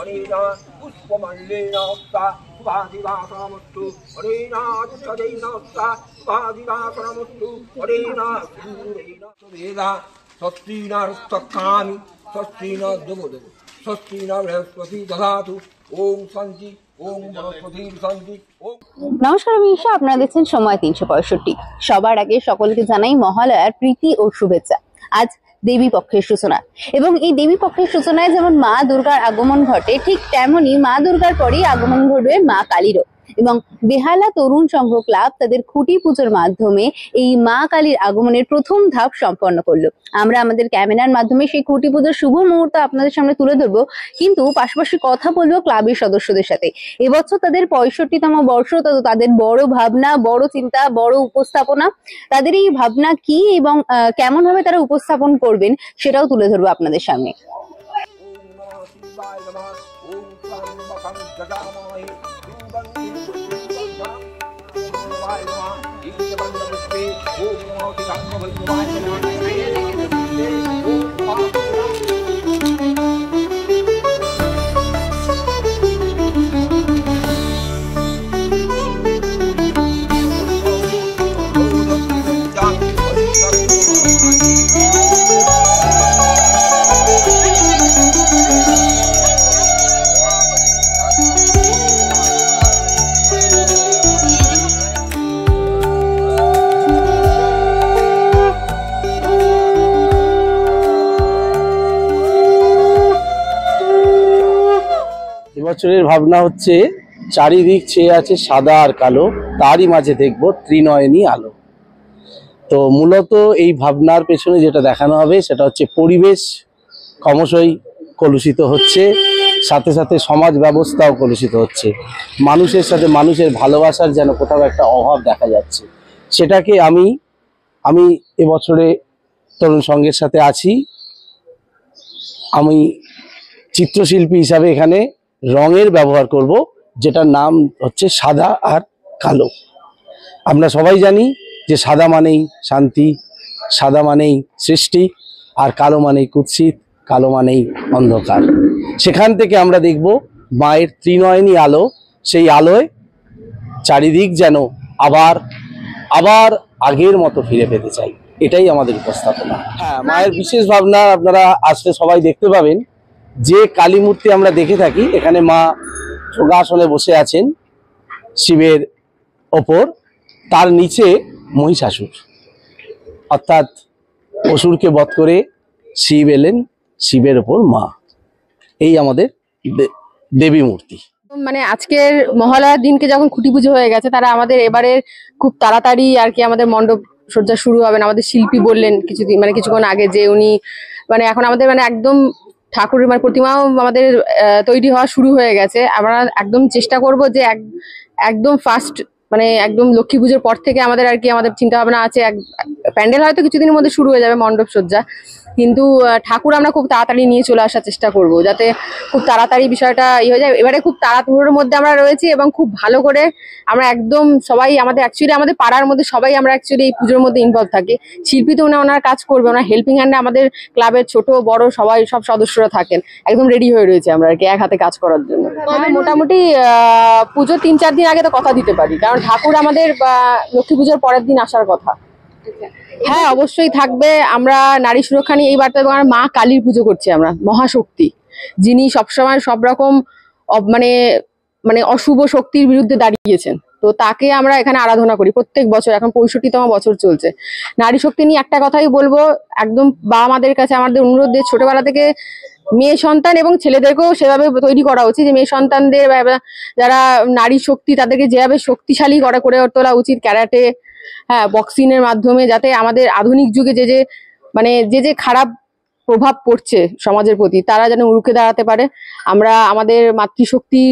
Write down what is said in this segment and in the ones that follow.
Arena, Pushpamalena, Vadivasanamustu, Arena, Chadena, Vadivasanamustu, Arena, Surena, Veda, Sastina, Stakami, Sastina, Dovodo, Sastina, Rashpati, Dadatu, Om Sanji, Om Bharapati, Sanji, Om. নমস্কার, আমি ঈশা। আপনারা দেখছেন সময় ৩৬৫। সবার আগে সকলকে জানাই মহালয়ার প্রীতি ও শুভেচ্ছা। আজ দেবী পক্ষের সূচনা, এবং এই দেবী পক্ষের সূচনায় যেমন মা দুর্গার আগমন ঘটে, ঠিক তেমনি মা দুর্গার পরেই আগমন ঘটবে মা কালীরও। এবং বেহালা তরুণ সংঘ ক্লাব তাদের খুঁটি পুজোর মাধ্যমে এই মা কালীর আগমনের প্রথম ধাপ সম্পন্ন করলো। আমরা আমাদের ক্যামেরার মাধ্যমে সেই খুঁটি পুজোর শুভ মুহূর্ত আপনাদের সামনে তুলে ধরবো, কিন্তু পাশাপাশি কথা বলবো ক্লাবের সদস্যদের সাথে। এবছর তাদের 65তম বর্ষ, তাদের বড় ভাবনা, বড় চিন্তা, বড় উপস্থাপনা। তাদের এই ভাবনা কি এবং কেমন ভাবে তারা উপস্থাপন করবেন সেটাও তুলে ধরবো আপনাদের সামনে। এবছরের ভাবনা হচ্ছে চারিদিক ছেয়ে আছে সাদা আর কালো, তারই মাঝে দেখব ত্রিনয়নী আলো। তো মূলত এই ভাবনার পেছনে যেটা দেখানো হবে সেটা হচ্ছে পরিবেশ ক্রমশই কলুষিত হচ্ছে, সাথে সাথে সমাজ ব্যবস্থাও কলুষিত হচ্ছে। মানুষের সাথে মানুষের ভালোবাসার যেন কোথাও একটা অভাব দেখা যাচ্ছে। সেটাকে আমি এবছরে তরুণ সংঘের সাথে আছি। আমি চিত্রশিল্পী হিসাবে এখানে রঙের ব্যবহার করব, যেটার নাম হচ্ছে সাদা আর কালো। আমরা সবাই জানি যে সাদা মানেই শান্তি, সাদা মানেই সৃষ্টি, আর কালো মানেই কুৎসিত, কালো মানেই অন্ধকার। সেখান থেকে আমরা দেখব মায়ের ত্রিনয়নী আলো। সেই আলোয় চারিদিক যেন আবার আগের মতো ফিরে পেতে চাই, এটাই আমাদের উপস্থাপনা। হ্যাঁ, মায়ের বিশেষ ভাবনা আপনারা আসলে সবাই দেখতে পাবেন। যে কালী মূর্তি আমরা দেখে থাকি, এখানে মা যোগাসনে বসে আছেন শিবের ওপর, তার নিচে মহিষাসুর, অর্থাৎ অসুরকে বধ করে শিব এলেন, শিবের ওপর মা। এই আমাদের দেবী মূর্তি। মানে আজকের মহালয়ার দিনকে যখন খুঁটি পুজো হয়ে গেছে, তারা আমাদের এবারে খুব তাড়াতাড়ি আর কি আমাদের মণ্ডপ সজ্জা শুরু হবে। আমাদের শিল্পী বললেন কিছুক্ষণ আগে যে উনি এখন আমাদের একদম ঠাকুরের প্রতিমাও আমাদের তৈরি হওয়া শুরু হয়ে গেছে। আমরা একদম চেষ্টা করব যে একদম ফার্স্ট একদম লক্ষ্মী পুজোর পর থেকে আমাদের আর কি আমাদের চিন্তা ভাবনা আছে। প্যান্ডেল হয়তো কিছুদিনের মধ্যে শুরু হয়ে যাবে, মণ্ডপ সজ্জা, কিন্তু ঠাকুর আমরা খুব তাড়াতাড়ি নিয়ে চলে আসার চেষ্টা করব, যাতে খুব তাড়াতাড়ি বিষয়টা হয়ে যায়। এবারে খুব তাড়াতাড়ির মধ্যে আমরা রয়েছি, এবং খুব ভালো করে আমরা একদম সবাই আমাদের পাড়ার মধ্যে সবাই আমরা অ্যাকচুয়ালি এই পুজোর মধ্যে ইনভলভ থাকি। শিল্পী তো ওনার কাজ করবে, ওনার হেল্পিং হ্যান্ডে আমাদের ক্লাবের ছোট বড় সব সদস্যরা থাকেন, একদম রেডি হয়ে রয়েছে আমরা আর কি এক হাতে কাজ করার জন্য। মোটামুটি পুজো 3-4 দিন আগে তো কথা দিতে পারি, কারণ ঠাকুর আমাদের লক্ষ্মী পুজোর পরের দিন আসার কথা। হ্যাঁ, অবশ্যই থাকবে। আমরা নারী সুরক্ষা নিয়ে এই বার্তা, এবং মা কালীর পুজো করছি আমরা, মহাশক্তি, যিনি সবসময় সব রকম অশুভ শক্তির বিরুদ্ধে দাঁড়িয়েছেন। তো তাকে আমরা এখানে আরাধনা করি প্রত্যেক বছর। এখন 65তম বছর চলছে। নারী শক্তি নিয়ে একটা কথাই বলবো, একদম বাবা মাদের কাছে আমাদের অনুরোধ, ছোটবেলা থেকে মেয়ে সন্তান এবং ছেলেদেরকেও সেভাবে তৈরি করা উচিত যে মেয়ে সন্তানদের যারা নারী শক্তি, তাদেরকে যেভাবে শক্তিশালী করে তোলা উচিত ক্যারাটে, হ্যাঁ, বক্সিং এর মাধ্যমে, যাতে আমাদের আধুনিক যুগে যে খারাপ প্রভাব পড়ছে সমাজের প্রতি, তারা যেন রুখে দাঁড়াতে পারে। আমরা আমাদের মাতৃশক্তি,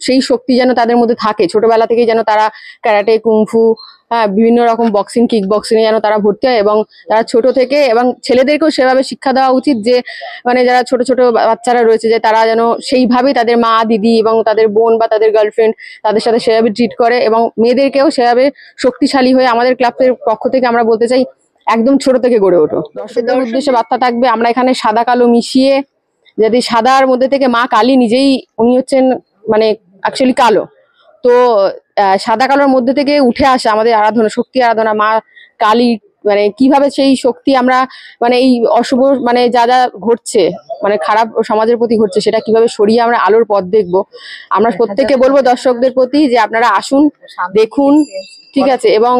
সেই শক্তি যেন তাদের মধ্যে থাকে, ছোটবেলা থেকেই যেন তারা ক্যারাটে, কুংফু, হ্যাঁ, বিভিন্ন রকম বক্সিং, কিক বক্সিং এ যেন তারা ভর্তি হয়, এবং তারা ছোট থেকে, এবং ছেলেদেরকেও সেভাবে শিক্ষা দেওয়া উচিত যে যারা ছোট ছোট বাচ্চারা রয়েছে, যে তারা যেন সেইভাবেই তাদের মা, দিদি এবং তাদের বোন বা তাদের গার্লফ্রেন্ড তাদের সাথে সেভাবে ট্রিট করে, এবং মেয়েদেরকেও সেভাবে শক্তিশালী হয়ে আমাদের ক্লাবের পক্ষ থেকে আমরা বলতে চাই একদম ছোট থেকে গড়ে ওঠো। দর্শকদের উদ্দেশ্যে বার্তা থাকবে, আমরা এখানে সাদা কালো মিশিয়ে যদি সাদার মধ্যে থেকে মা কালী নিজেই, উনি হচ্ছেন মানে অ্যাকচুয়ালি কালো, তো সাদা কালোর মধ্যে থেকে উঠে আসে আমাদের আরাধনা, শক্তি আরাধনা মা কালী, মানে কিভাবে সেই শক্তি আমরা মানে এই অশুভ মানে যা যা ঘটছে, মানে খারাপ সমাজের প্রতি ঘটছে, সেটা কিভাবে সরিয়ে আমরা আলোর পথ দেখবো। আমরা প্রত্যেককে বলবো দর্শকদের প্রতি যে আপনারা আসুন, দেখুন, ঠিক আছে, এবং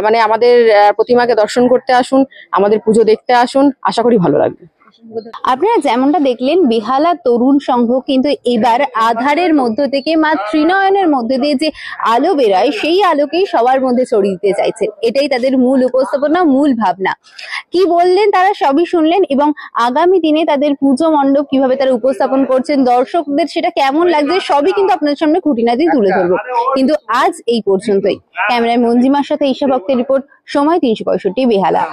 মানে আমাদের প্রতিমাকে দর্শন করতে আসুন, আমাদের পুজো দেখতে আসুন, আশা করি ভালো লাগবে। আপনারা যেমনটা দেখলেন, বেহালা তরুণ সংঘ কিন্তু এবার আধারের মধ্য থেকে মা ত্রিনয়নের মধ্যে দিয়ে যে আলো বেরোয়, সেই আলোকেই সবার মধ্যে ছড়িয়ে দিতে চাইছেন। এটাই তাদের মূল উপস্থাপনা, মূল ভাবনা। কি বললেন তারা সবই শুনলেন, এবং আগামী দিনে তাদের পুজো মণ্ডপ কিভাবে তারা উপস্থাপন করছেন, দর্শকদের সেটা কেমন লাগছে, সবই কিন্তু আপনাদের সামনে খুঁটিনাটি তুলে ধরবো। কিন্তু আজ এই পর্যন্তই। ক্যামেরায় মঞ্জিমার সাথে ঈশা ভক্তের রিপোর্ট, সময় 365, বেহালা।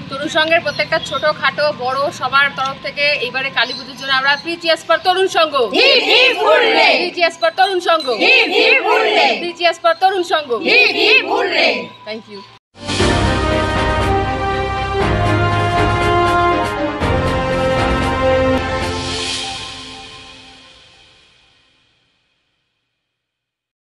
তরুণ সংঘের প্রত্যেকটা ছোট খাটো বড় সবার তরফ থেকে এইবারে কালী পুজোর জন্য আমরা precious for Tarun Sangha, precious for Tarun Sangha, precious for Tarun Sangha, thank you.